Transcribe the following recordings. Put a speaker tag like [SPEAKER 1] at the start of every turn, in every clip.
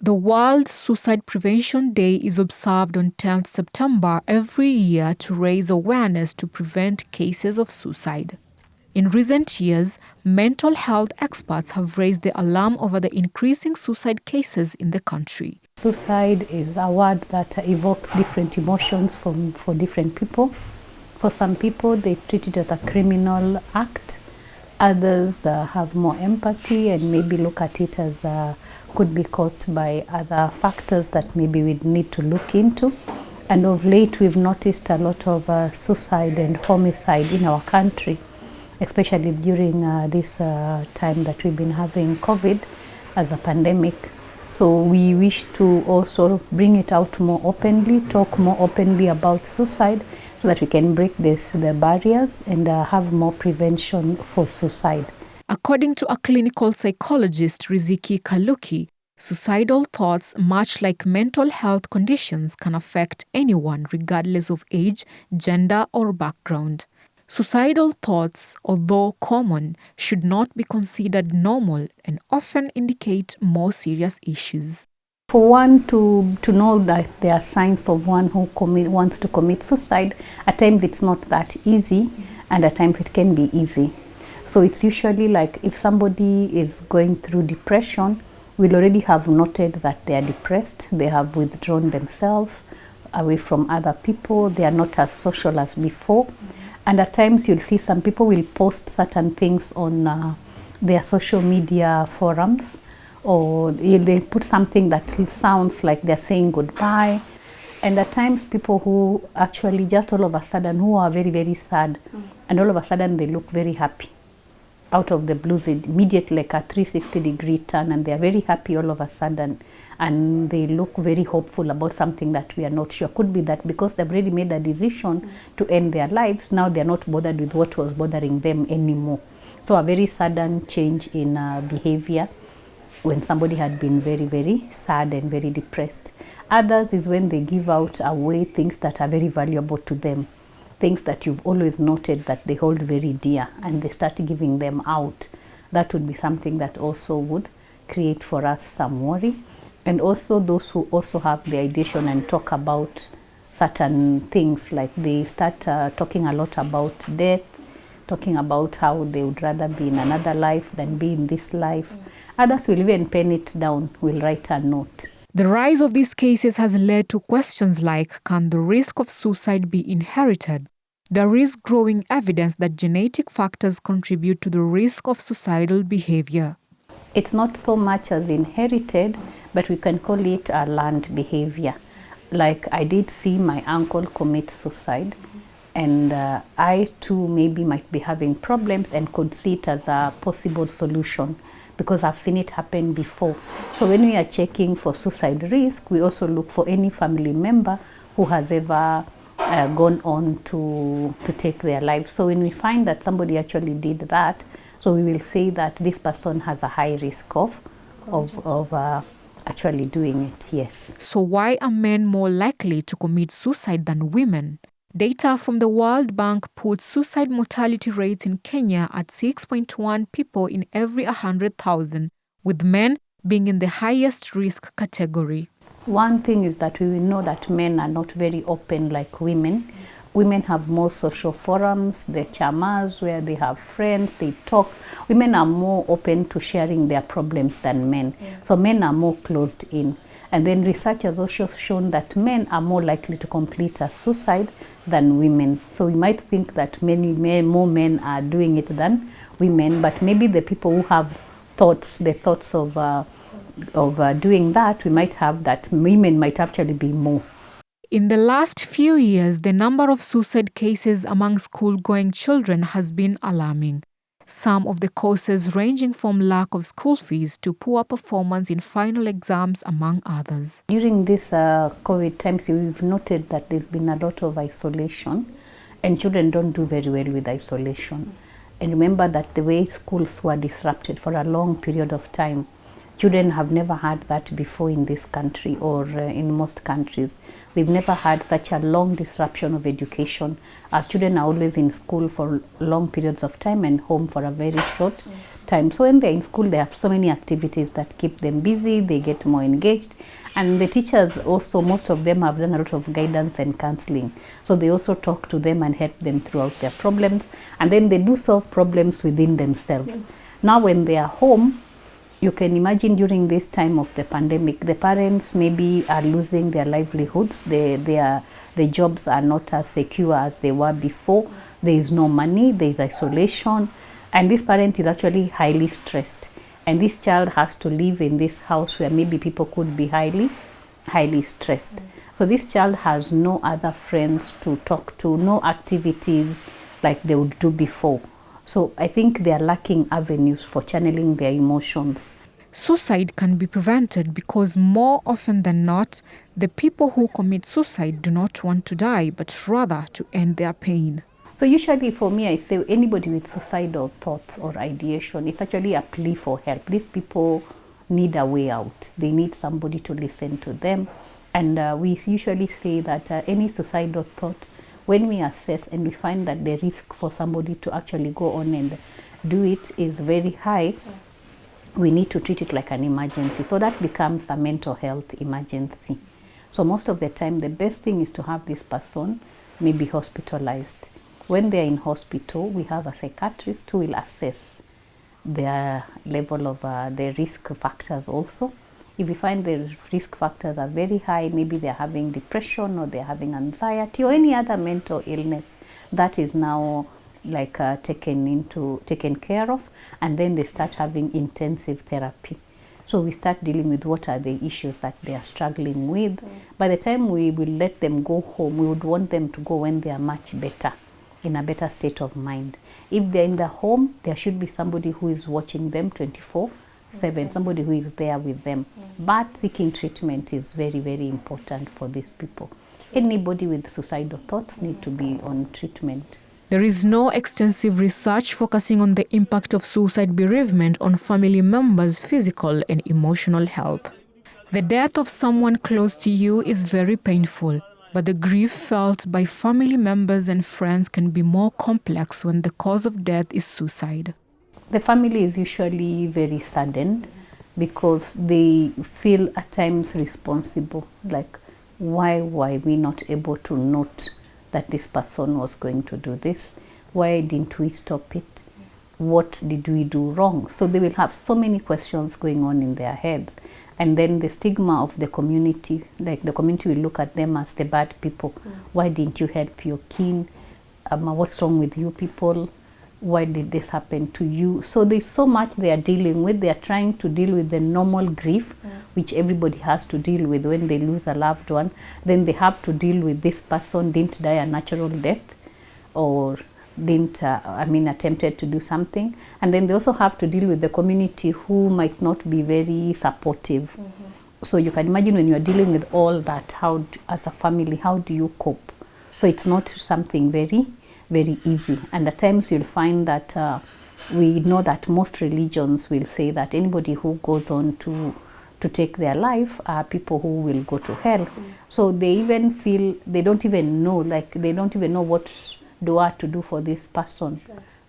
[SPEAKER 1] The World Suicide Prevention Day is observed on 10th September every year to raise awareness to prevent cases of suicide. In recent years, mental health experts have raised the alarm over the increasing suicide cases in the country.
[SPEAKER 2] Suicide is a word that evokes different emotions for different people. For some people, they treat it as a criminal act. Others have more empathy and maybe look at it as could be caused by other factors that maybe we need to look into. And of late, we've noticed a lot of suicide and homicide in our country, especially during this time that we've been having COVID as a pandemic. So we wish to also bring it out more openly, talk more openly about suicide so that we can break the barriers and have more prevention for suicide.
[SPEAKER 1] According to a clinical psychologist, Riziki Kaluki, suicidal thoughts, much like mental health conditions, can affect anyone regardless of age, gender, or background. Suicidal thoughts, although common, should not be considered normal and often indicate more serious issues.
[SPEAKER 2] For one to know that there are signs of one who wants to commit suicide, at times it's not that easy and at times it can be easy. So it's usually like if somebody is going through depression, we'll already have noted that they are depressed, they have withdrawn themselves away from other people, they are not as social as before. And at times you'll see some people will post certain things on their social media forums, or they put something that sounds like they're saying goodbye. And at times people who actually just all of a sudden who are very, very sad, and all of a sudden they look very happy. Out of the blues, immediately like a 360-degree turn, and they're very happy all of a sudden. And they look very hopeful about something that we are not sure. Could be that because they've already made a decision to end their lives, now they're not bothered with what was bothering them anymore. So a very sudden change in behavior when somebody had been very, very sad and very depressed. Others is when they give out away things that are very valuable to them, things that you've always noted that they hold very dear, and they start giving them out. That would be something that also would create for us some worry. And also those who also have the ideation and talk about certain things, like they start talking a lot about death, talking about how they would rather be in another life than be in this life. Others will even pen it down, will write a note.
[SPEAKER 1] The rise of these cases has led to questions like, can the risk of suicide be inherited? There is growing evidence that genetic factors contribute to the risk of suicidal behavior.
[SPEAKER 2] It's not so much as inherited, but we can call it a learned behavior. Like I did see my uncle commit suicide, and I too maybe might be having problems and could see it as a possible solution because I've seen it happen before. So when we are checking for suicide risk, we also look for any family member who has ever gone on to take their life. So when we find that somebody actually did that, so we will say that this person has a high risk of actually doing it, yes.
[SPEAKER 1] So why are men more likely to commit suicide than women? Data from the World Bank puts suicide mortality rates in Kenya at 6.1 people in every 100,000, with men being in the highest risk category.
[SPEAKER 2] One thing is that we know that men are not very open like women. Women have more social forums, the chamas where they have friends, they talk. Women are more open to sharing their problems than men. So men are more closed in. And then research has also shown that men are more likely to complete a suicide than women. So we might think that more men are doing it than women, but maybe the people who have the thoughts of doing that, we might have that women might actually be more.
[SPEAKER 1] In the last few years, the number of suicide cases among school-going children has been alarming. Some of the causes ranging from lack of school fees to poor performance in final exams, among others.
[SPEAKER 2] During this COVID times, we've noted that there's been a lot of isolation, and children don't do very well with isolation. And remember that the way schools were disrupted for a long period of time, Children have never had that before in this country, or in most countries. We've never had such a long disruption of education. Our children are always in school for long periods of time and home for a very short time. So when they're in school, they have so many activities that keep them busy, they get more engaged. And the teachers also, most of them have done a lot of guidance and counseling. So they also talk to them and help them throughout their problems. And then they do solve problems within themselves. Now when they are home, you can imagine during this time of the pandemic, the parents maybe are losing their livelihoods. The jobs are not as secure as they were before. There is no money, there is isolation. And this parent is actually highly stressed. And this child has to live in this house where maybe people could be highly stressed. So this child has no other friends to talk to, no activities like they would do before. So I think they are lacking avenues for channeling their emotions.
[SPEAKER 1] Suicide can be prevented because more often than not, the people who commit suicide do not want to die, but rather to end their pain.
[SPEAKER 2] So usually for me, I say anybody with suicidal thoughts or ideation, it's actually a plea for help. These people need a way out. They need somebody to listen to them. And we usually say that any suicidal thought, when we assess and we find that the risk for somebody to actually go on and do it is very high, we need to treat it like an emergency. So that becomes a mental health emergency. So most of the time, the best thing is to have this person maybe hospitalized. When they're in hospital, we have a psychiatrist who will assess their level of the risk factors also. If we find the risk factors are very high, maybe they're having depression or they're having anxiety or any other mental illness, that is now like taken care of, and then they start having intensive therapy. So we start dealing with what are the issues that they are struggling with. By the time we will let them go home, we would want them to go when they are much better, in a better state of mind. If they're in the home, there should be somebody who is watching them 24/7, somebody who is there with them. But seeking treatment is very, very important for these people. Anybody with suicidal thoughts need to be on treatment.
[SPEAKER 1] There is no extensive research focusing on the impact of suicide bereavement on family members' physical and emotional health. The death of someone close to you is very painful, but the grief felt by family members and friends can be more complex when the cause of death is suicide.
[SPEAKER 2] The family is usually very saddened because they feel at times responsible, like why were we not able to note that this person was going to do this? Why didn't we stop it? What did we do wrong? So they will have so many questions going on in their heads. And then the stigma of the community, like the community will look at them as the bad people. Why didn't you help your kin? What's wrong with you people? Why did this happen to you? So there's so much they are dealing with. They are trying to deal with the normal grief, which everybody has to deal with when they lose a loved one. Then they have to deal with this person didn't die a natural death or didn't, attempted to do something. And then they also have to deal with the community who might not be very supportive. So you can imagine when you're dealing with all that, how, as a family, how do you cope? So it's not something very easy. And at times you'll find that we know that most religions will say that anybody who goes on to take their life are people who will go to hell. So they even feel, they don't even know what dua to do for this person.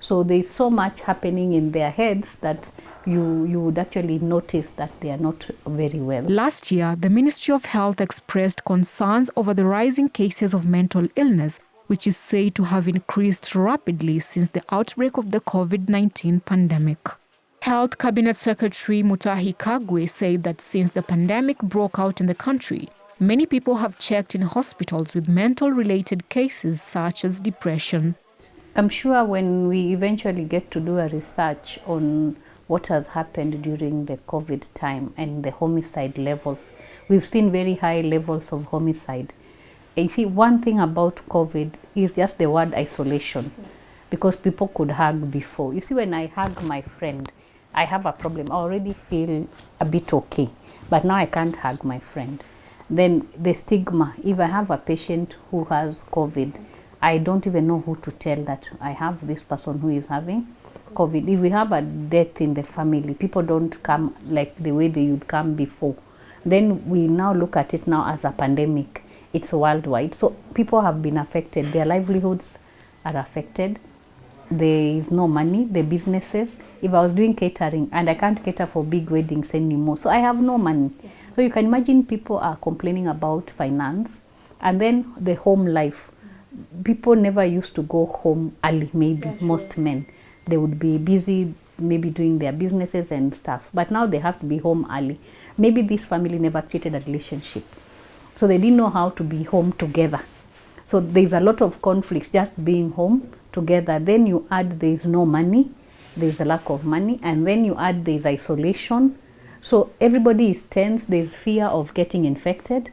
[SPEAKER 2] So there's so much happening in their heads that you would actually notice that they are not very well.
[SPEAKER 1] Last year, the Ministry of Health expressed concerns over the rising cases of mental illness, which is said to have increased rapidly since the outbreak of the COVID-19 pandemic. Health Cabinet Secretary Mutahi Kagwe said that since the pandemic broke out in the country, many people have checked in hospitals with mental-related cases such as depression.
[SPEAKER 2] I'm sure when we eventually get to do a research on what has happened during the COVID time and the homicide levels, we've seen very high levels of homicide. You see, one thing about COVID is just the word isolation, because people could hug before. You see, when I hug my friend, I have a problem. I already feel a bit okay, but now I can't hug my friend. Then the stigma, if I have a patient who has COVID, I don't even know who to tell that I have this person who is having COVID. If we have a death in the family, people don't come like the way they would come before. Then we now look at it now as a pandemic. It's worldwide. So people have been affected. Their livelihoods are affected. There is no money, the businesses. If I was doing catering and I can't cater for big weddings anymore, so I have no money. So you can imagine people are complaining about finance. And then the home life. People never used to go home early, maybe, most men. They would be busy maybe doing their businesses and stuff. But now they have to be home early. Maybe this family never created a relationship. So they didn't know how to be home together. So there's a lot of conflict just being home together. Then you add there's no money, there's a lack of money, and then you add there's isolation. So everybody is tense, there's fear of getting infected.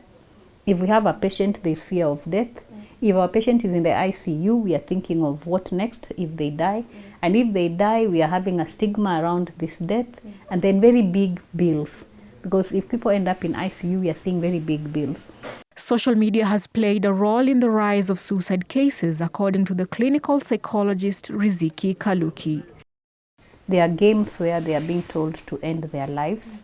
[SPEAKER 2] If we have a patient, there's fear of death. If our patient is in the ICU, we are thinking of what next if they die. And if they die, we are having a stigma around this death. And then very big bills. Because if people end up in ICU, we are seeing very big bills.
[SPEAKER 1] Social media has played a role in the rise of suicide cases, according to the clinical psychologist Riziki Kaluki.
[SPEAKER 2] There are games where they are being told to end their lives.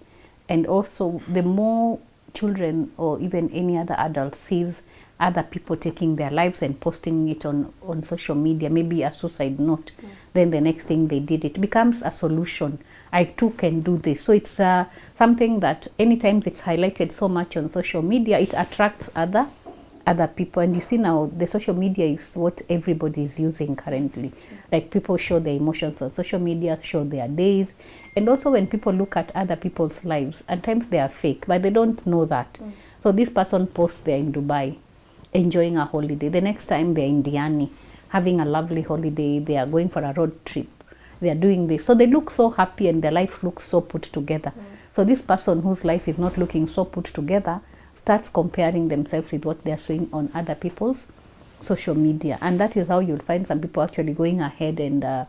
[SPEAKER 2] And also, the more children or even any other adult sees other people taking their lives and posting it on social media, maybe a suicide note, then the next thing they did, it becomes a solution. I too can do this. So it's something that anytime it's highlighted so much on social media, it attracts other people. And you see now the social media is what everybody is using currently. Like people show their emotions on social media, show their days. And also when people look at other people's lives, at times they are fake, but they don't know that. So this person posts they're in Dubai, enjoying a holiday. The next time they're in Diani, having a lovely holiday. They are going for a road trip. They are doing this. So they look so happy and their life looks so put together. So this person whose life is not looking so put together starts comparing themselves with what they are seeing on other people's social media. And that is how you'll find some people actually going ahead and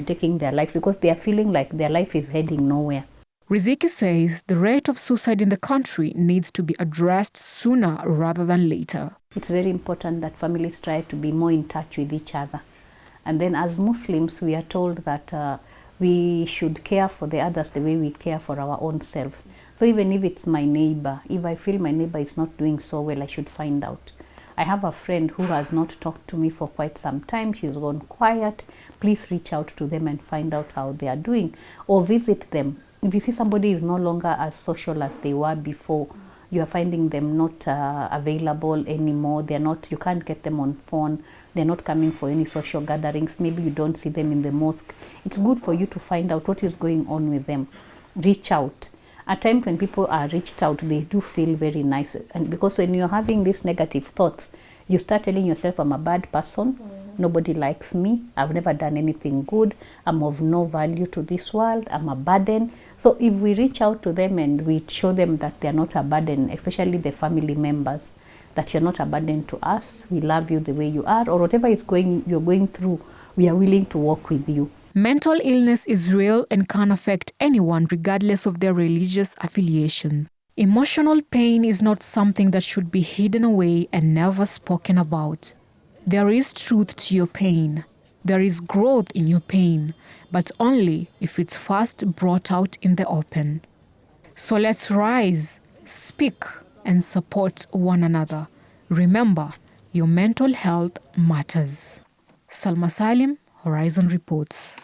[SPEAKER 2] taking their life because they are feeling like their life is heading nowhere.
[SPEAKER 1] Riziki says the rate of suicide in the country needs to be addressed sooner rather than later.
[SPEAKER 2] It's very important that families try to be more in touch with each other. And then as Muslims, we are told that we should care for the others the way we care for our own selves. So even if it's my neighbor, if I feel my neighbor is not doing so well, I should find out. I have a friend who has not talked to me for quite some time. She's gone quiet. Please reach out to them and find out how they are doing or visit them. If you see somebody is no longer as social as they were before, you are finding them not available anymore. They're not, you can't get them on phone. They're not coming for any social gatherings. Maybe you don't see them in the mosque. It's good for you to find out what is going on with them. Reach out. At times when people are reached out, they do feel very nice. And because when you're having these negative thoughts, you start telling yourself, I'm a bad person. Nobody likes me. I've never done anything good. I'm of no value to this world. I'm a burden. So if we reach out to them and we show them that they're not a burden, especially the family members, that you're not a burden to us, we love you the way you are, or whatever you're going through, we are willing to work with you.
[SPEAKER 1] Mental illness is real and can affect anyone regardless of their religious affiliation. Emotional pain is not something that should be hidden away and never spoken about. There is truth to your pain. There is growth in your pain, but only if it's first brought out in the open. So let's rise, speak, and support one another. Remember, your mental health matters. Salma Salim, Horizon Reports.